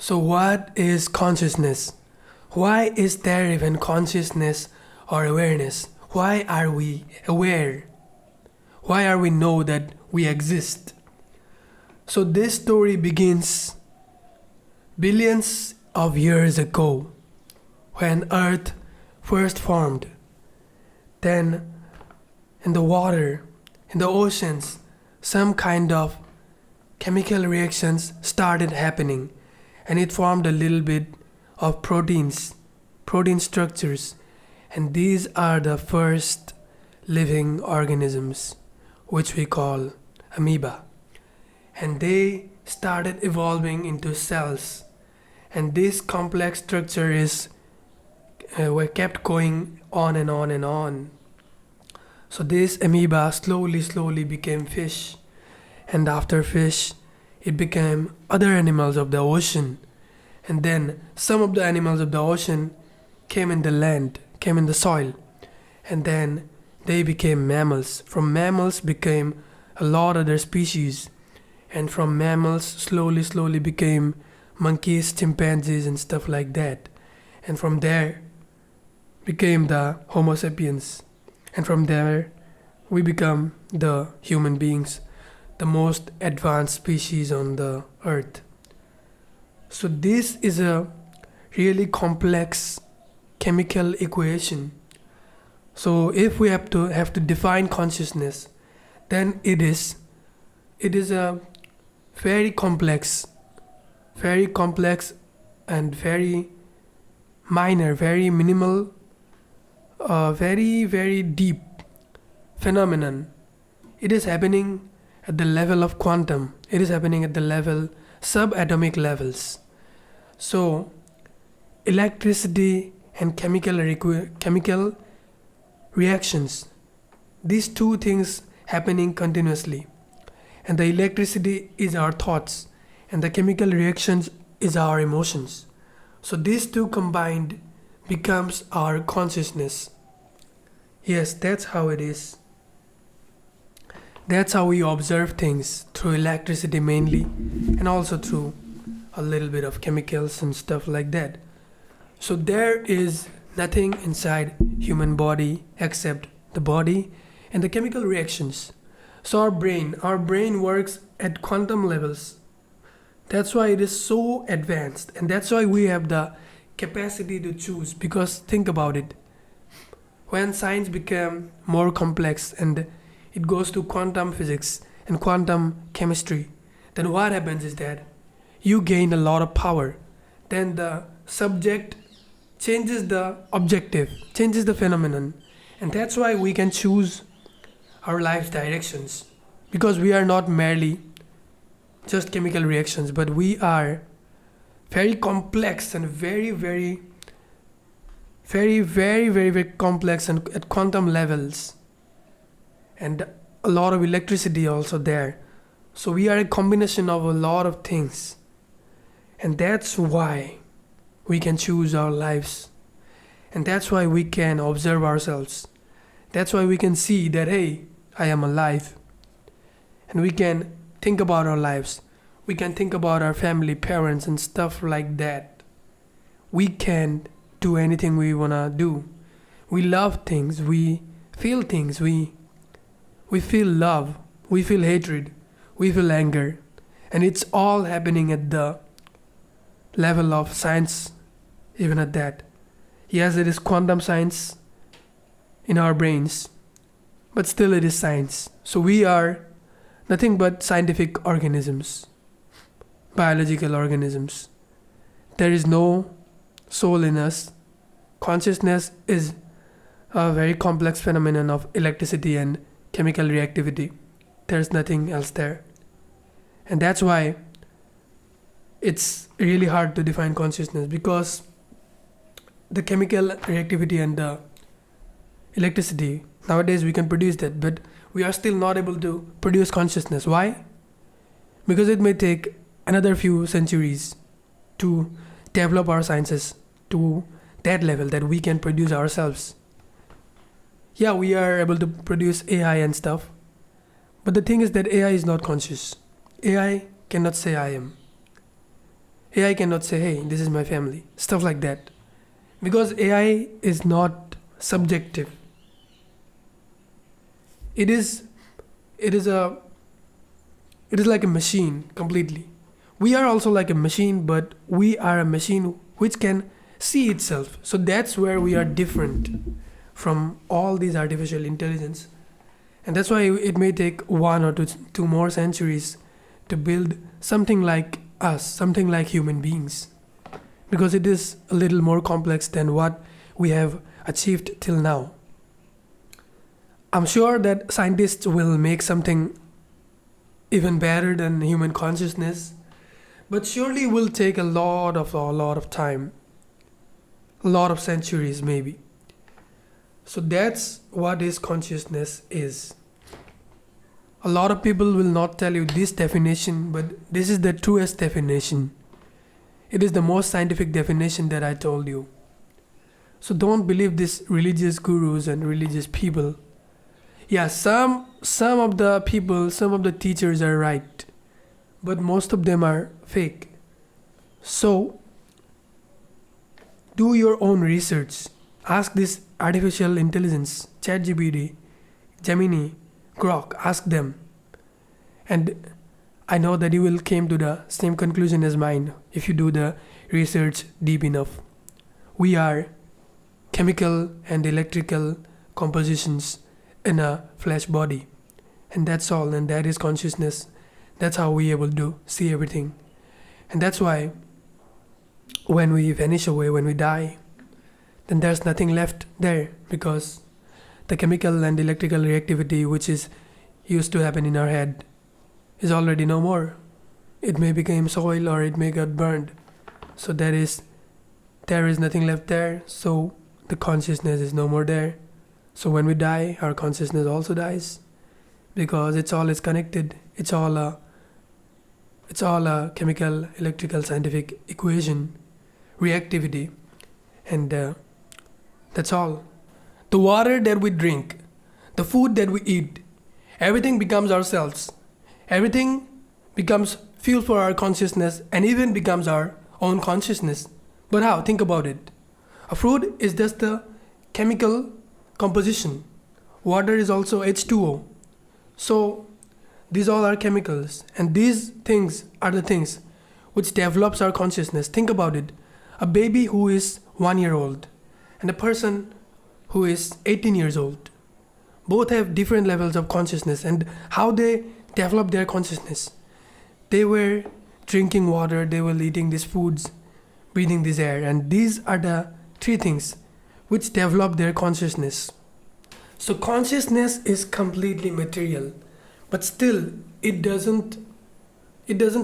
So, what is consciousness? Why is there even consciousness or awareness? Why are we aware? Why are we know that we exist? So, this story begins billions of years ago when Earth first formed. Then, in the water, in the oceans, some kind of chemical reactions started happening, and it formed a little bit of protein structures, and these are the first living organisms, which we call amoeba. And they started evolving into cells, and this complex structure is were kept going on and on and on. So this amoeba slowly became fish, and after fish, it became other animals of the ocean, and then some of the animals of the ocean came in the land, came in the soil, and then they became mammals. From mammals became a lot other species, and from mammals slowly became monkeys, chimpanzees, and stuff like that, and from there became the Homo sapiens, and from there we become the human beings, the most advanced species on the earth. So this is a really complex chemical equation. So if we have to define consciousness, then it is a very complex, and very minor, very minimal, very deep phenomenon. It is happening at the level of quantum. It is happening at the level subatomic levels. So electricity and chemical reactions, these two things happening continuously, and the electricity is our thoughts, and the chemical reactions is our emotions. So these two combined becomes our consciousness. Yes, that's how it is. That's how we observe things, through electricity mainly, and also through a little bit of chemicals and stuff like that. So there is nothing inside human body except the body and the chemical reactions. So our brain works at quantum levels. That's why it is so advanced, and that's why we have the capacity to choose. Because think about it, when science became more complex and it goes to quantum physics and quantum chemistry, then what happens is that you gain a lot of power. Then the subject changes the objective, changes the phenomenon, and that's why we can choose our life's directions. Because we are not merely just chemical reactions, but we are very complex and very complex and at quantum levels, and a lot of electricity also there. So we are a combination of a lot of things, and that's why we can choose our lives, and that's why we can observe ourselves. That's why we can see that, hey, I am alive, and we can think about our lives. We can think about our family, parents, and stuff like that. We can do anything we wanna do. We love things, we feel things, we feel love, we feel hatred, we feel anger, and it's all happening at the level of science, even at that. Yes, it is quantum science in our brains, but still it is science. So we are nothing but scientific organisms, biological organisms. There is no soul in us. Consciousness is a very complex phenomenon of electricity and chemical reactivity. There's nothing else there. And that's why it's really hard to define consciousness, because the chemical reactivity and the electricity, nowadays we can produce that, but we are still not able to produce consciousness. Why? Because it may take another few centuries to develop our sciences to that level that we can produce ourselves. Yeah, we are able to produce AI and stuff, but the thing is that AI is not conscious. AI cannot say I am. AI cannot say, hey, this is my family. Stuff like that. Because AI is not subjective. It is it is a it is like a machine completely. We are also like a machine, but we are a machine which can see itself. So that's where we are different from all these artificial intelligence. And that's why it may take one or two more centuries to build something like us, something like human beings. Because it is a little more complex than what we have achieved till now. I'm sure that scientists will make something even better than human consciousness, but surely will take a lot of time, a lot of centuries maybe. So that's what is consciousness is. A lot of people will not tell you this definition, but this is the truest definition. It is the most scientific definition that I told you. So don't believe these religious gurus and religious people. Yeah, some of the people, some of the teachers are right, but most of them are fake. So do your own research. Ask this artificial intelligence, ChatGPT, Gemini, Grok, ask them. And I know that you will came to the same conclusion as mine if you do the research deep enough. We are chemical and electrical compositions in a flesh body. And that's all, and that is consciousness. That's how we able to see everything. And that's why when we vanish away, when we die, then there's nothing left there, because the chemical and electrical reactivity which is used to happen in our head is already no more. It may become soil or it may get burned. So there is nothing left there. So the consciousness is no more there. So when we die, our consciousness also dies, because it's all is connected. It's all a chemical, electrical, scientific equation, reactivity, and that's all. The water that we drink, the food that we eat, everything becomes ourselves. Everything becomes fuel for our consciousness and even becomes our own consciousness. But how? Think about it. A fruit is just the chemical composition. Water is also H2O. So these all are chemicals, and these things are the things which develops our consciousness. Think about it. A baby who is 1 year old and a person who is 18 years old both have different levels of consciousness, and how they develop their consciousness. They were drinking water, they were eating these foods, breathing this air, and these are the three things which develop their consciousness. So consciousness is completely material, but still it doesn't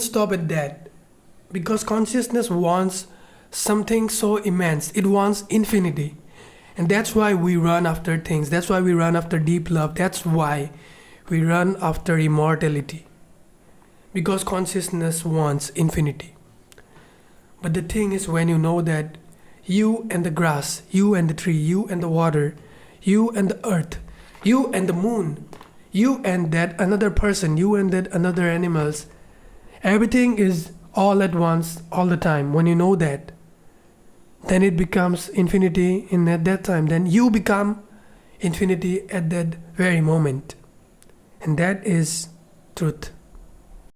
stop at that, because consciousness wants something so immense. It wants infinity. And that's why we run after things. That's why we run after deep love. That's why we run after immortality. Because consciousness wants infinity. But the thing is, when you know that you and the grass, you and the tree, you and the water, you and the earth, you and the moon, you and that another person, you and that another animals, everything is all at once, all the time. When you know that, then it becomes infinity at that time. Then you become infinity at that very moment. And that is truth.